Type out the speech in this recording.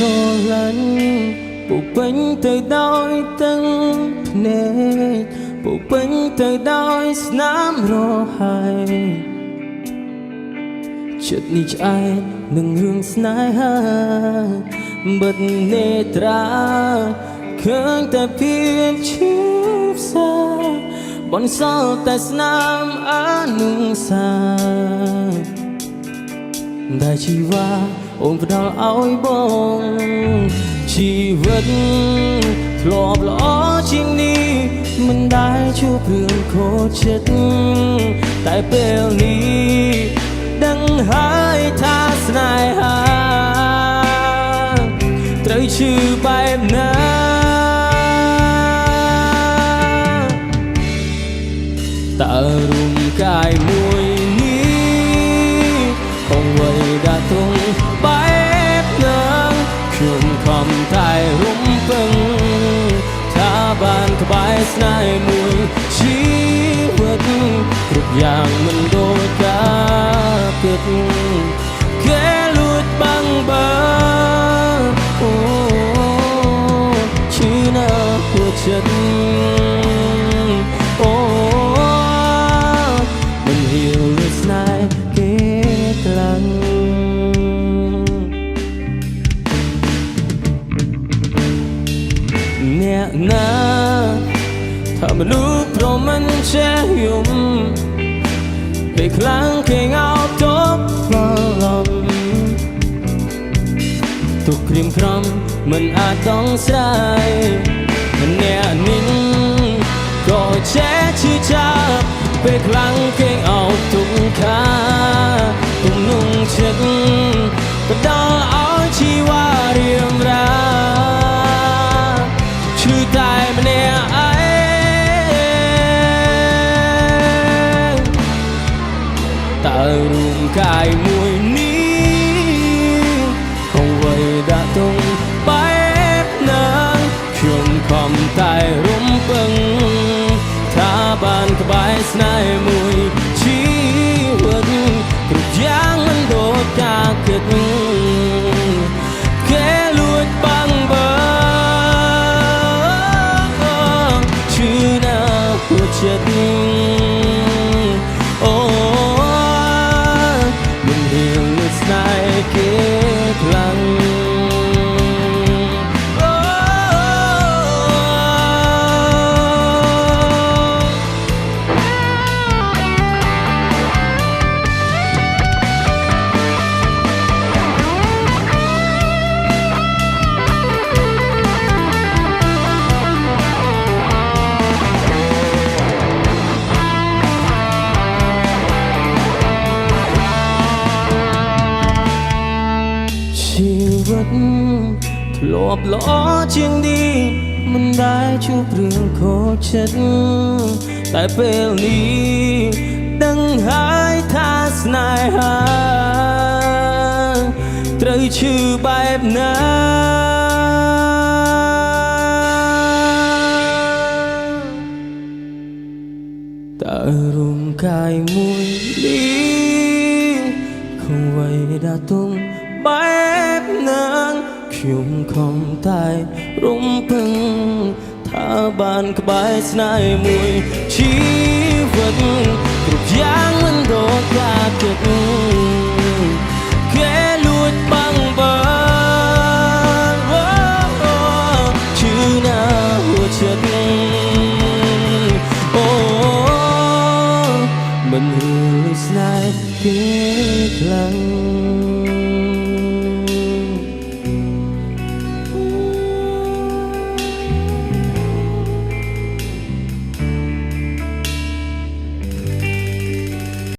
ស្រឡាញ់ពុកពេញទៅដោយទាំងភ្នែកពុកពេញទៅដោយស្នាមរហើយចិត្តនេះឆ្អែតនឹងរឿងស្នេហាបិទនេត្រាឃើញតែភាពឈឺផ្សាបន្សល់តែស្នាមអនុសាដែលជីវ៉ាអូនផ្ដល់ឲ្យបងជីវិតធ្លាប់ល្អជាងនេះមិនដែលជួបរឿងខូចចិត្តតែពេលនេះដឹងហើយថាស្នេហាត្រូវឈឺបែបណាតើរូបកាយមួយនេះคงไว้đãទងបែបនឹងខ្ញុំខំតែរំពឹងថាបានក្បែរស្នេហ៍មួយជីវិតគ្រប់យ៉ាងមិនដូចការពិតគេលួចបាំងបើអូឈឺណាស់ព្រោះចិត្តអូមិនហ៊ានលើស្នេហ៍គេខ្លាំងអ្នកណាថាមនុស្សប្រមិនចេះយំពេលខ្លាំងគេងោតបឡំទុកក្រៀមក្រំមិនអាចต้องស្រាយម្នាក់នេះក៏ចេះឈឺចាប់ពេលខ្លាំងគេអោបទុកខាទំនុងចិត្តបដល់ឲ្យជីវ៉ារៀងរាឈឺតែម្នាក់ឯងតើរូបកាយមួយនេះคงไว้đãទងបែបនឹងខ្ញុំខំតែរំពឹងថាបានក្បែរស្នេហ៍មួយជីវិតគ្រប់យ៉ាងមិនដូចការគិតគេលួចបាំងបើឈឺណាស់ព្រោះចិត្តអូមិនហ៊ានលើស្នេហ៍គេខ្លាំងជីវិតធ្លាប់ល្អជាងនេះមិនដែលជួបរឿងខូចចិត្តតែពេលនេះដឹងហើយថាស្នេហាត្រូវឈឺបែបណាតើរូបកាយមួយនេះคงไว้đãទងបែបនឹងខ្ញុំខំតែរំពឹងថាបានក្បែរស្នេហ៍មួយជីវិតគ្រប់យ៉ាងមិនដូចការគិតគេលួចបាំងបើឈឺណាស់ព្រោះចិត្តអូមិនហ៊ានស្នេហ៍គេ